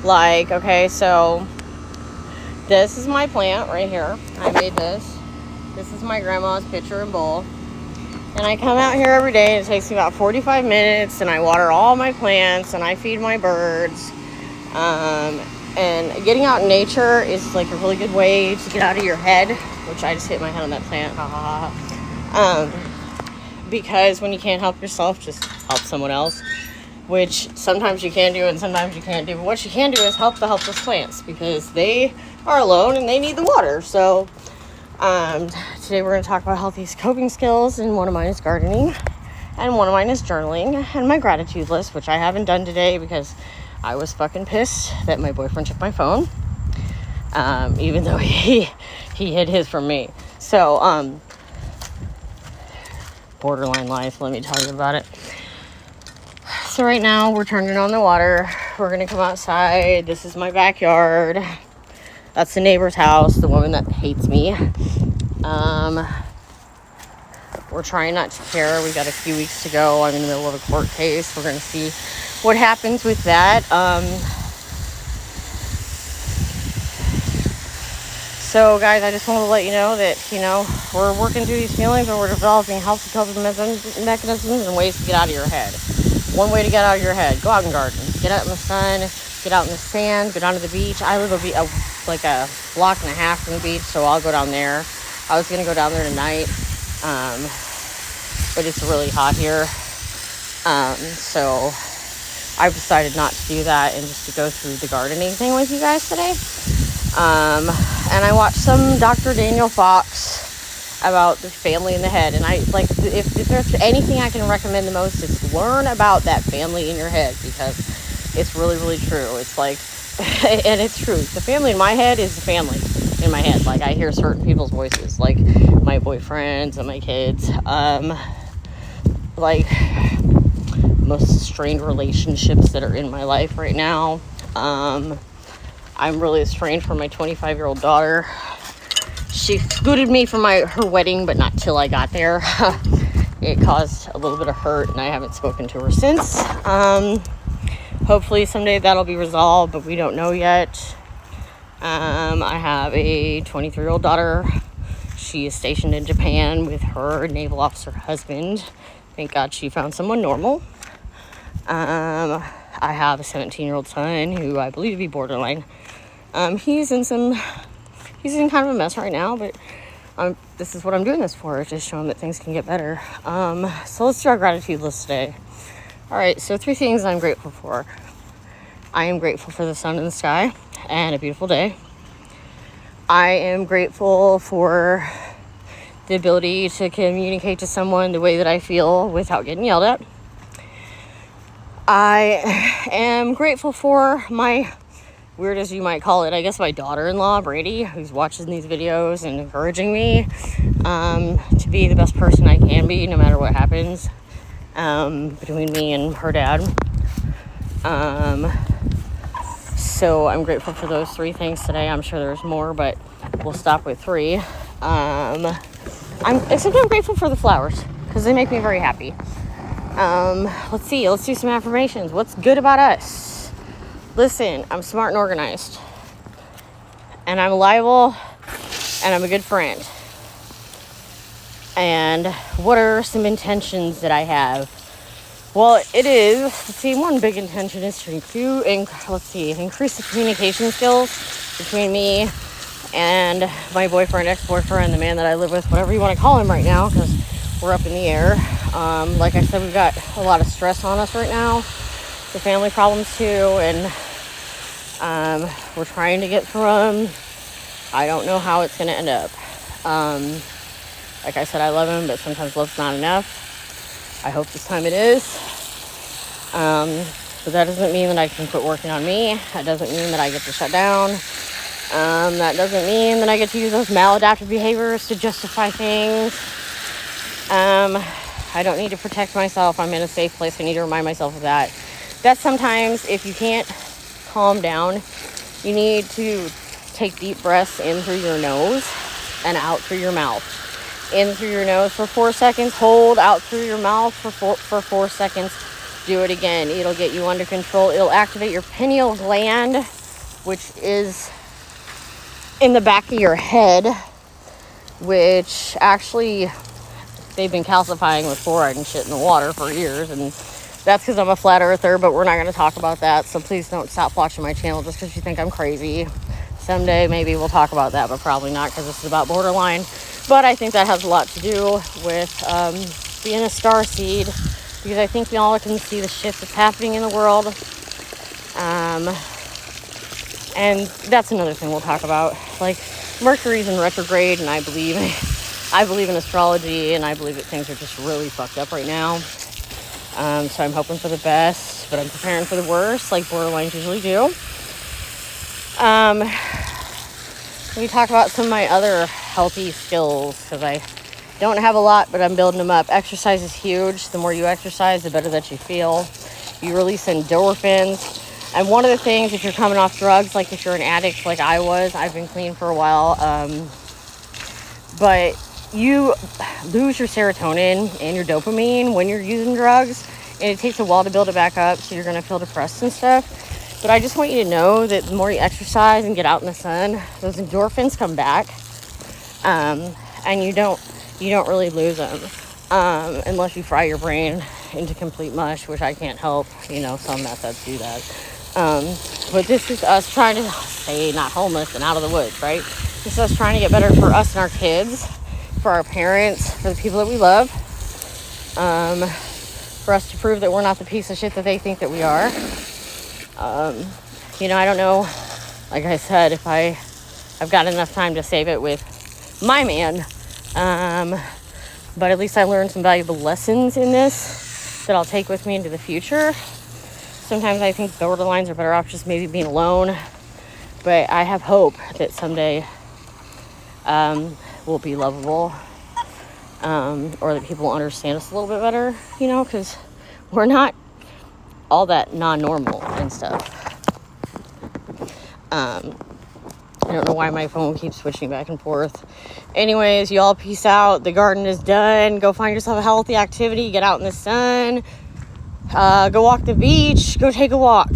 Like, okay, so this is my plant right here. I made this. This is my grandma's pitcher and bowl. And I come out here every day, and it takes me about 45 minutes, and I water all my plants, and I feed my birds. And getting out in nature is like a really good way to get out of your head, which I just hit my head on that plant. Ha ha ha. Because when you can't help yourself, just help someone else, which sometimes you can do and sometimes you can't do. But what you can do is help the helpless plants, because they are alone and they need the water. So today we're going to talk about healthy coping skills, and one of mine is gardening, and one of mine is journaling, and my gratitude list, which I haven't done today because I was fucking pissed that my boyfriend took my phone, even though he hid his from me. So, borderline life, let me tell you about it. So right now we're turning on the water. We're going to come outside. This is my backyard. That's the neighbor's house, the woman that hates me. We're trying not to care. We got a few weeks to go. I'm in the middle of a court case. We're going to see what happens with that. So guys, I just want to let you know that, we're working through these feelings, and we're developing healthy coping mechanisms and ways to get out of your head. One way to get out of your head: go out and garden. Get out in the sun. Get out in the sand. Go down to the beach. I live like a block and a half from the beach, so I'll go down there. I was going to go down there tonight, but it's really hot here. So I've decided not to do that and just to go through the gardening thing with you guys today. And I watched some Dr. Daniel Fox about the family in the head. And I like, if there's anything I can recommend the most, is learn about that family in your head, because it's really, really true. It's like, and it's true. The family in my head is the family in my head. Like, I hear certain people's voices, like my boyfriends and my kids. Like most strained relationships that are in my life right now. I'm really estranged from my 25-year-old daughter. She excluded me from her wedding, but not till I got there. It caused a little bit of hurt, and I haven't spoken to her since. Hopefully someday that'll be resolved, but we don't know yet. I have a 23-year-old daughter. She is stationed in Japan with her naval officer husband. Thank God she found someone normal. I have a 17-year-old son who I believe to be borderline. He's in kind of a mess right now, but this is what I'm doing this for, just show him that things can get better. So let's do our gratitude list today. All right, so 3 things I'm grateful for. I am grateful for the sun in the sky and a beautiful day. I am grateful for the ability to communicate to someone the way that I feel without getting yelled at. I am grateful for my, weird as you might call it, I guess my daughter-in-law, Brady, who's watching these videos and encouraging me to be the best person I can be, no matter what happens between me and her dad. So I'm grateful for those 3 things today. I'm sure there's more, but we'll stop with 3. I'm grateful for the flowers, because they make me very happy. Let's do some affirmations. What's good about us? Listen, I'm smart and organized, and I'm reliable, and I'm a good friend. And what are some intentions that I have? Well, it is, one big intention is to increase the communication skills between me and my boyfriend, ex-boyfriend, the man that I live with, whatever you want to call him right now, because we're up in the air. Like I said, we've got a lot of stress on us right now, the family problems too, and we're trying to get through them. I don't know how it's going to end up. Like I said, I love him, but sometimes love's not enough. I hope this time it is. But that doesn't mean that I can quit working on me. That doesn't mean that I get to shut down. That doesn't mean that I get to use those maladaptive behaviors to justify things. I don't need to protect myself. I'm in a safe place. I need to remind myself of that. That sometimes, if you can't calm down, you need to take deep breaths in through your nose and out through your mouth. In through your nose for 4 seconds, hold out through your mouth for 4 seconds, do it again. It'll get you under control. It'll activate your pineal gland, which is in the back of your head, which actually they've been calcifying with fluoride and shit in the water for years, and that's because I'm a flat earther, but we're not going to talk about that, so please don't stop watching my channel just because you think I'm crazy. Someday maybe we'll talk about that, but probably not, because this is about borderline. But I think that has a lot to do with being a star seed, because I think we all can see the shit that's happening in the world. And that's another thing we'll talk about. Like, Mercury's in retrograde, and I believe in astrology, and I believe that things are just really fucked up right now. So I'm hoping for the best, but I'm preparing for the worst, like borderlines usually do. Let me talk about some of my other healthy skills, because I don't have a lot, but I'm building them up. Exercise is huge. The more you exercise, the better that you feel. You release endorphins. And one of the things, if you're coming off drugs, like if you're an addict like I was, I've been clean for a while, but you lose your serotonin and your dopamine when you're using drugs, and it takes a while to build it back up, so you're going to feel depressed and stuff. But I just want you to know that the more you exercise and get out in the sun, those endorphins come back, and you don't really lose them, unless you fry your brain into complete mush, which I can't help. Some methods do that. But this is us trying to stay not homeless and out of the woods, right? This is us trying to get better for us and our kids, for our parents, for the people that we love, for us to prove that we're not the piece of shit that they think that we are. I don't know, like I said, if I've got enough time to save it with my man, but at least I learned some valuable lessons in this that I'll take with me into the future. Sometimes I think borderlines are better off just maybe being alone, but I have hope that someday we'll be lovable, or that people will understand us a little bit better, because we're not all that non-normal and stuff. I don't know why my phone keeps switching back and forth. Anyways, y'all, peace out. The garden is done. Go find yourself a healthy activity. Get out in the sun. Go walk the beach. Go take a walk.